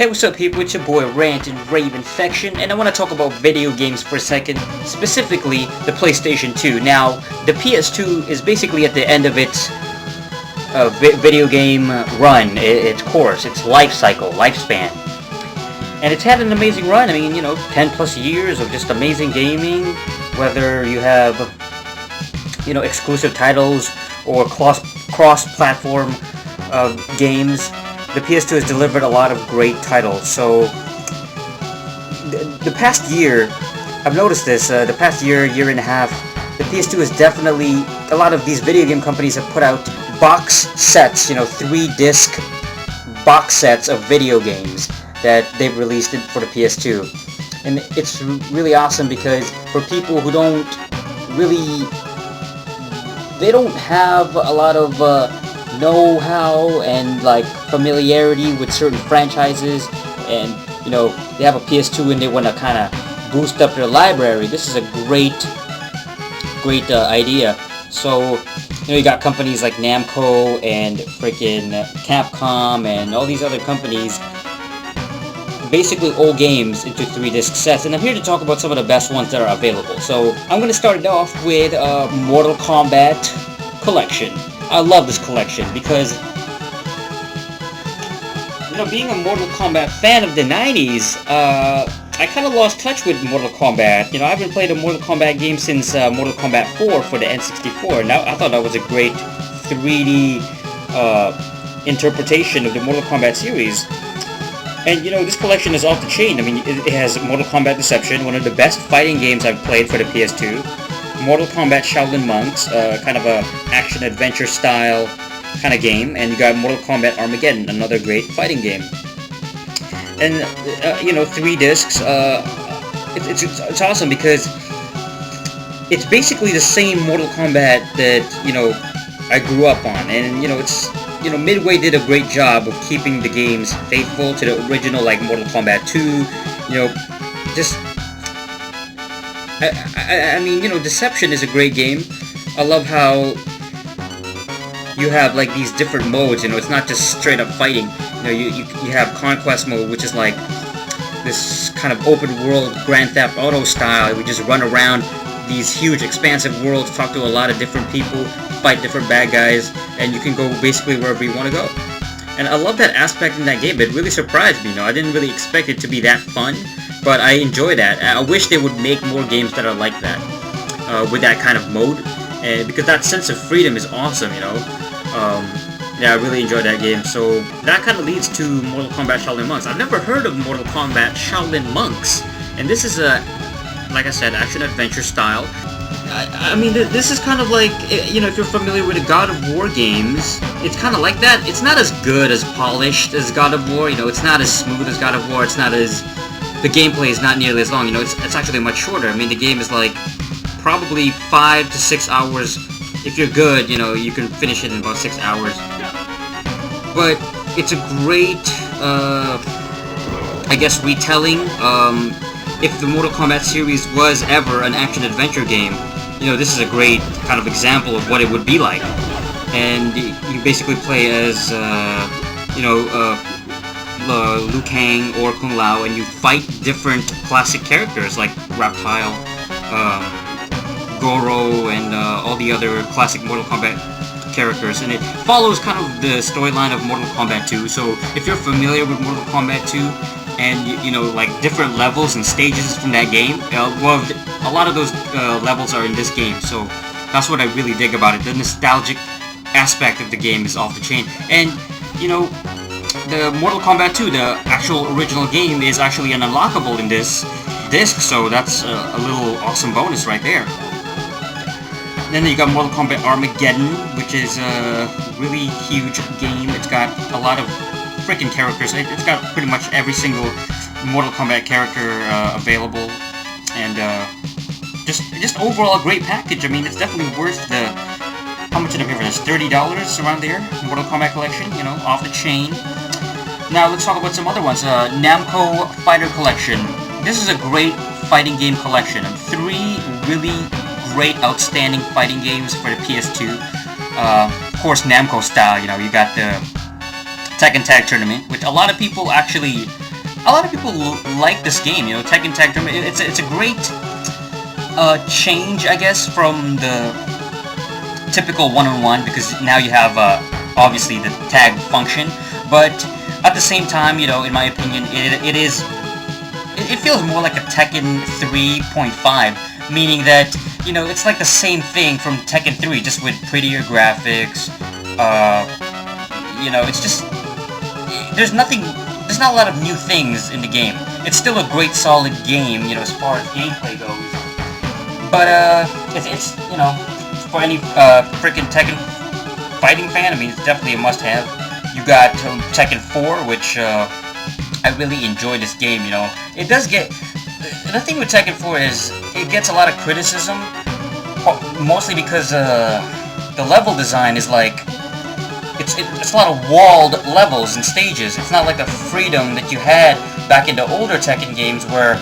Hey, what's up people, it's your boy RantNRavinFection, and I want to talk about video games for a second, specifically the PlayStation 2. Now, the PS2 is basically at the end of its video game run, its course, its life cycle, lifespan. And it's had an amazing run. I mean, 10 plus years of just amazing gaming, whether you have, exclusive titles or cross-platform games. The PS2 has delivered a lot of great titles. So, the past year, I've noticed this, the past year and a half, the PS2 is definitely, a lot of these video game companies have put out box sets, 3-disc box sets of video games that they've released for the PS2. And it's really awesome because for people who don't have a lot of know-how and familiarity with certain franchises, and they have a PS2 and they want to kind of boost up their library, this is a great idea. So you got companies like Namco and freaking Capcom and all these other companies, basically old games into 3-disc sets, and I'm here to talk about some of the best ones that are available. So I'm going to start it off with Mortal Kombat Collection. I love this collection because, being a Mortal Kombat fan of the 90s, I kind of lost touch with Mortal Kombat. I haven't played a Mortal Kombat game since Mortal Kombat 4 for the N64. Now, I thought that was a great 3D interpretation of the Mortal Kombat series. And, this collection is off the chain. I mean, it has Mortal Kombat Deception, one of the best fighting games I've played for the PS2. Mortal Kombat Shaolin Monks, kind of a action-adventure style kind of game. And you got Mortal Kombat Armageddon, another great fighting game. And, 3 discs, it's awesome because it's basically the same Mortal Kombat that, I grew up on. And, it's... Midway did a great job of keeping the games faithful to the original, like Mortal Kombat 2, I mean, Deception is a great game. I love how you have, these different modes, it's not just straight up fighting. You have Conquest mode, which is like this kind of open world Grand Theft Auto style. We just run around these huge expansive worlds, talk to a lot of different people, fight different bad guys, and you can go basically wherever you want to go. And I love that aspect in that game. It really surprised me. I didn't really expect it to be that fun, but I enjoy that. I wish they would make more games that are like that, with that kind of mode, and because that sense of freedom is awesome. Yeah, I really enjoyed that game. So that kind of leads to Mortal Kombat Shaolin Monks. I've never heard of Mortal Kombat Shaolin Monks, and this is a, like I said, action-adventure style. I mean, this is kind of like, if you're familiar with the God of War games, it's kind of like that. It's not as good, as polished as God of War, it's not as smooth as God of War, it's not as, the gameplay is not nearly as long, it's actually much shorter. I mean, the game is probably 5 to 6 hours. If you're good, you can finish it in about 6 hours. But it's a great, I guess, retelling. If the Mortal Kombat series was ever an action-adventure game, this is a great kind of example of what it would be like. And you basically play as, Liu Kang or Kung Lao, and you fight different classic characters like Reptile, Goro, and all the other classic Mortal Kombat characters. And it follows kind of the storyline of Mortal Kombat 2. So if you're familiar with Mortal Kombat 2, and different levels and stages from that game, well, a lot of those levels are in this game, so that's what I really dig about it. The nostalgic aspect of the game is off the chain. And the Mortal Kombat 2, the actual original game, is actually an unlockable in this disc, so that's a little awesome bonus right there. Then you got Mortal Kombat Armageddon, which is a really huge game. It's got a lot of freaking characters. It's got pretty much every single Mortal Kombat character available, and just overall a great package. I mean, it's definitely worth the, how much did I pay for this? $30 around there. Mortal Kombat collection, off the chain. Now let's talk about some other ones. Namco Fighter Collection. This is a great fighting game collection of 3 really great, outstanding fighting games for the PS2. Of course, Namco style. You got the Tekken Tag Tournament, which a lot of people actually a lot of people like this game. You know, Tekken Tag Tournament. It's a great change, I guess, from the typical one-on-one, because now you have obviously the tag function. But at the same time, you know, in my opinion, it feels more like a Tekken 3.5, meaning that, you know, it's like the same thing from Tekken 3, just with prettier graphics. You know, it's just, there's not a lot of new things in the game. It's still a great, solid game, you know, as far as gameplay goes. But it's you know, for any freaking Tekken fighting fan, I mean, it's definitely a must-have. You got Tekken 4, which I really enjoy this game. You know, it does get, the thing with Tekken 4 is it gets a lot of criticism, mostly because the level design is like, it's a lot of walled levels and stages. It's not like the freedom that you had back in the older Tekken games where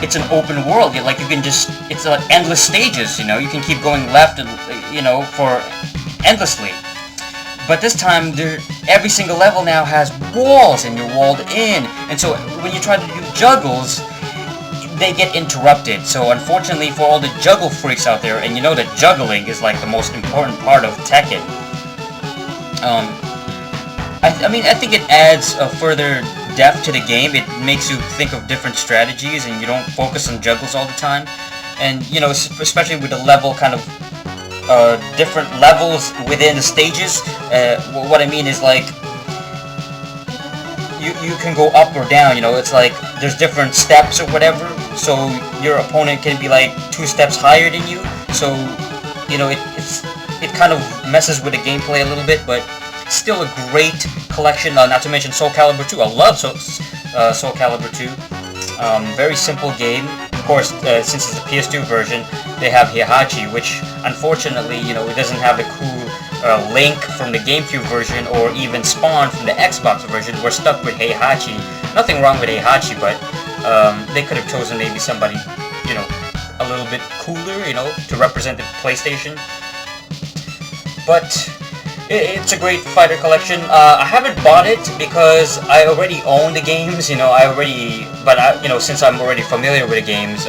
it's an open world. Like, you can just, it's endless stages, you know, you can keep going left and, you know, for endlessly. But this time, every single level now has walls, and you're walled in. And so when you try to do juggles, they get interrupted. So unfortunately for all the juggle freaks out there, and you know that juggling is like the most important part of Tekken. I mean, I think it adds a further depth to the game. It makes you think of different strategies, and you don't focus on juggles all the time. And, you know, especially with the level kind of different levels within the stages. What I mean is, like, you can go up or down, you know, it's like there's different steps or whatever, so your opponent can be like 2 steps higher than you, so, you know, it kind of messes with the gameplay a little bit, but still a great collection, not to mention Soul Calibur 2. I love Soul Calibur 2. Very simple game. Of course, since it's the PS2 version, they have Heihachi, which unfortunately, you know, it doesn't have the cool Link from the GameCube version, or even Spawn from the Xbox version. We're stuck with Heihachi. Nothing wrong with Heihachi, but they could have chosen maybe somebody, you know, a little bit cooler, you know, to represent the PlayStation. But it's a great fighter collection. I haven't bought it because I already own the games, you know, you know, since I'm already familiar with the games,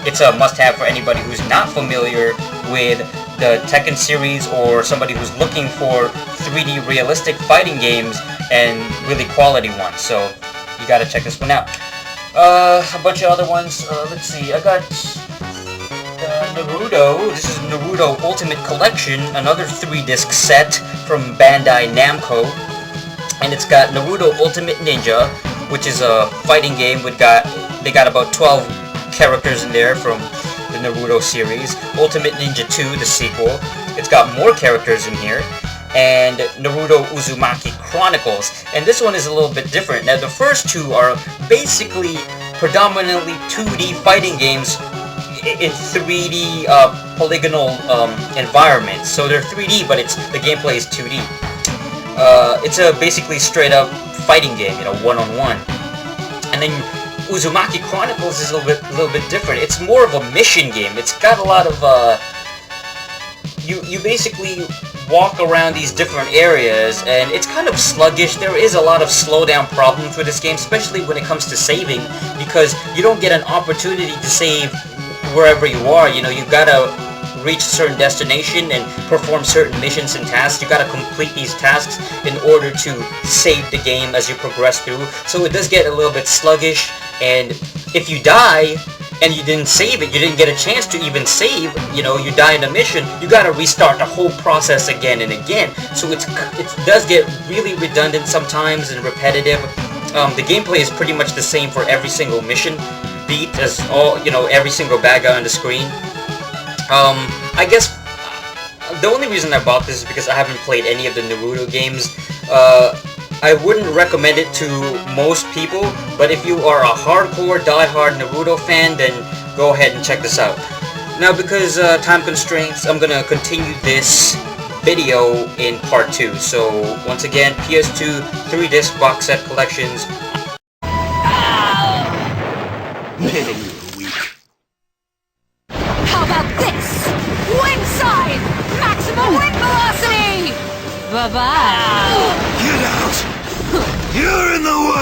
it's a must-have for anybody who's not familiar with the Tekken series, or somebody who's looking for 3D realistic fighting games and really quality ones. So you gotta check this one out. A bunch of other ones. Let's see. I got Naruto. This is Naruto Ultimate Collection, another 3-disc set from Bandai Namco, and it's got Naruto Ultimate Ninja, which is a fighting game. They got about 12 characters in there from the Naruto series. Ultimate Ninja 2, the sequel. It's got more characters in here. And Naruto Uzumaki Chronicles. And this one is a little bit different. Now, the first two are basically predominantly 2D fighting games in 3D polygonal environments. So they're 3D, but the gameplay is 2D. It's a basically straight up fighting game, you know, one-on-one. And then Uzumaki Chronicles is a little bit different. It's more of a mission game. It's got a lot of you basically walk around these different areas, and it's kind of sluggish. There is a lot of slowdown problems with this game, especially when it comes to saving, because you don't get an opportunity to save wherever you are. You know, you gotta reach a certain destination and perform certain missions and tasks. You gotta complete these tasks in order to save the game as you progress through. So it does get a little bit sluggish, and if you die and you didn't save it, you didn't get a chance to even save, you know, you die in a mission, you gotta restart the whole process again and again. So it does get really redundant sometimes and repetitive. The gameplay is pretty much the same for every single mission beat, as all, you know, every single bad guy on the screen. I guess the only reason I bought this is because I haven't played any of the Naruto games. I wouldn't recommend it to most people, but if you are a hardcore, die-hard Naruto fan, then go ahead and check this out. Now, because time constraints, I'm gonna continue this video in part 2. So, once again, PS2 3-disc box set collections. Man, you're weak. How about this? Wind side! Maximum wind velocity! Bye-bye! Get out! You're in the way!